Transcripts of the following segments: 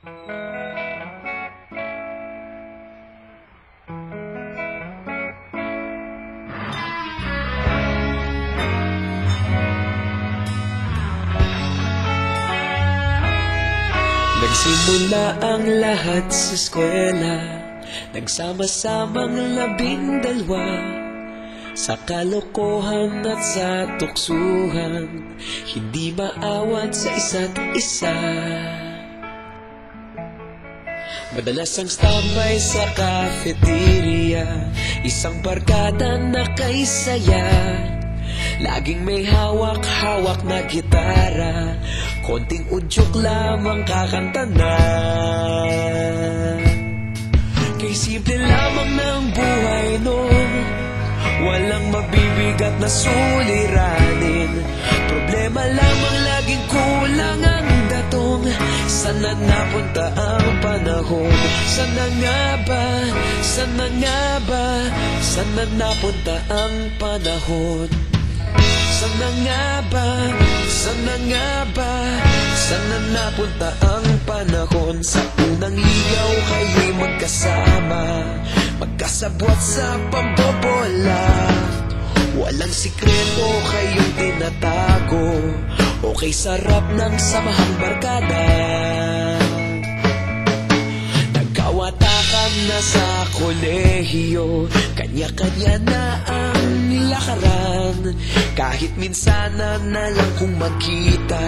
Nagsimula ang lahat sa eskwela, nagsama-samang 12 sa kalokohan at sa tuksuhan, hindi maawat sa isa't isa. Madalas ang standby sa cafeteria, isang barkada na kay saya. Laging may hawak-hawak na gitara, konting udyok lamang kakanta na. Kay simple lamang ng buhay noon, walang mabibigat na suliranin. Problema lamang laging kulang ang datong. Sana napunta ang panahon? Sana nga ba? Sana nga ba? Sana napunta ang panahon? Sana nga ba? Sana nga ba? Sana napunta ang panahon? Sa unang ligaw kayo'y magkasama, magkasabwat sa pambobola. Walang sikreto kayong tinatago, okay sarap ng samahang barkada. Nagkawatakan na sa kolehiyo, kanya-kanya na ang lakaran. Kahit minsanan na lang kung magkita,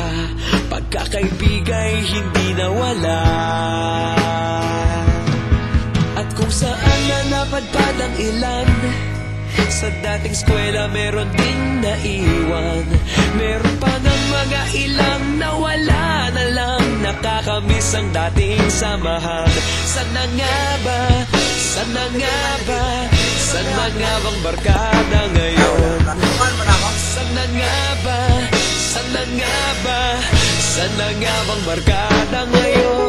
pagkakaibigay hindi nawala. At kung saan na napadpad ang ilan, sa dating eskwela meron ding naiwan. Meron pa ng mga ilang nawala na lang, nakakamiss ang dating samahan. Sana nga ba? Sana nga ba? Sana nga bang barkada ngayon? Sana nga ba? Sana nga ba? Sana nga bang barkada ngayon?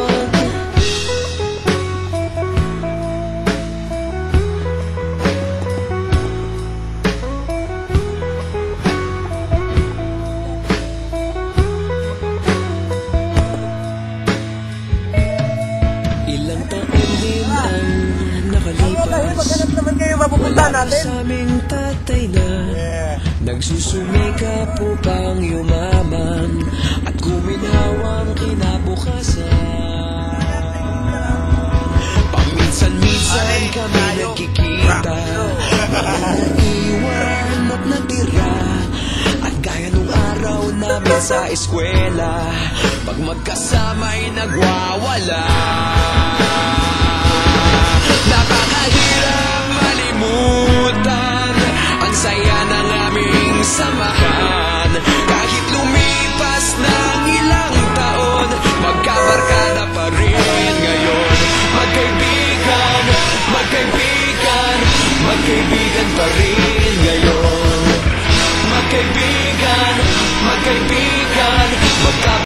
Ilang taon din ang nakalipas, wala sa aming tatay na nagsusumikap upang yumaman at guminhawang kinabukasan. Paminsan-minsan kami nagkikita, mga naiwan at natira. At gaya nung araw namin sa eskwela, pag magkasama'y nagwawala.